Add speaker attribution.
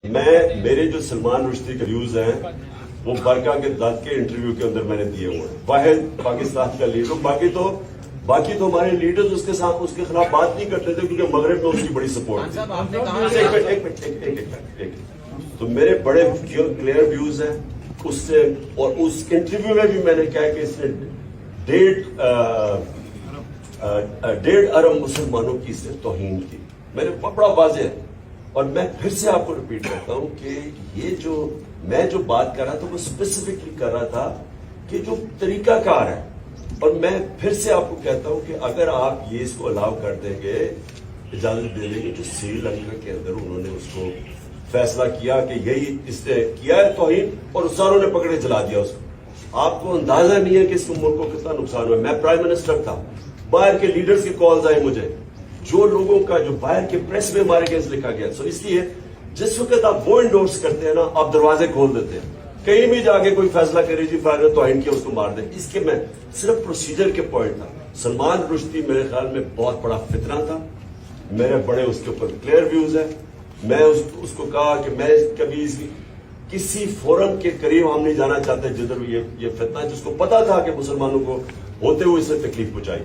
Speaker 1: میرے جو سلمان رشدی کے ویوز ہیں وہ برقع کے دت کے انٹرویو کے اندر میں نے دیے ہوئے ہیں. واحد پاکستان کا لیڈر. باقی تو ہمارے لیڈرز اس کے خلاف بات نہیں کرتے تھے کیونکہ مغرب میں اس کی بڑی سپورٹ تھی. تو میرے بڑے کلیئر ویوز ہیں اس سے. اور اس انٹرویو میں بھی میں نے کہا کہ اس نے 1.5 ارب مسلمانوں کی اس سے توہین کی. میں نے بڑا واضح ہے. اور میں پھر سے آپ کو ریپیٹ کرتا ہوں کہ یہ میں جو بات کر رہا تھا وہ اسپیسیفکلی کر رہا تھا کہ جو طریقہ کار ہے. اور میں پھر سے آپ کو کہتا ہوں کہ اگر آپ یہ اس کو الاؤ کر دیں گے, اجازت دے دیں گے, جو سری لنکا کے اندر انہوں نے اس کو فیصلہ کیا کہ یہی اس نے کیا ہے توہین, اور ساروں نے پکڑے چلا دیا اس کو. آپ کو اندازہ نہیں ہے کہ اس ملک کو کتنا نقصان ہوا. میں پرائم منسٹر تھا, باہر کے لیڈرز کی کالز آئی مجھے, جو لوگوں کا جو باہر کے پریس میں ہمارے اگینسٹ لکھا گیا. سو اس لیے جس وقت آپ وہ انڈورس کرتے ہیں نا, آپ دروازے کھول دیتے ہیں. کہیں بھی جا کے کوئی فیصلہ کرے جی فائدہ توہین کیا اس کو مار دیں. اس کے میں صرف پروسیجر کے پوائنٹ تھا. سلمان رشدی میرے خیال میں بہت بڑا فتنہ تھا. میرے بڑے اس کے اوپر کلیئر ویوز ہیں. میں اس کو کہا کہ میں کبھی کسی فورم کے قریب ہم نہیں جانا چاہتے جدھر یہ فتنہ, جس کو پتا تھا کہ مسلمانوں کو ہوتے ہوئے اس سے تکلیف پہنچائی.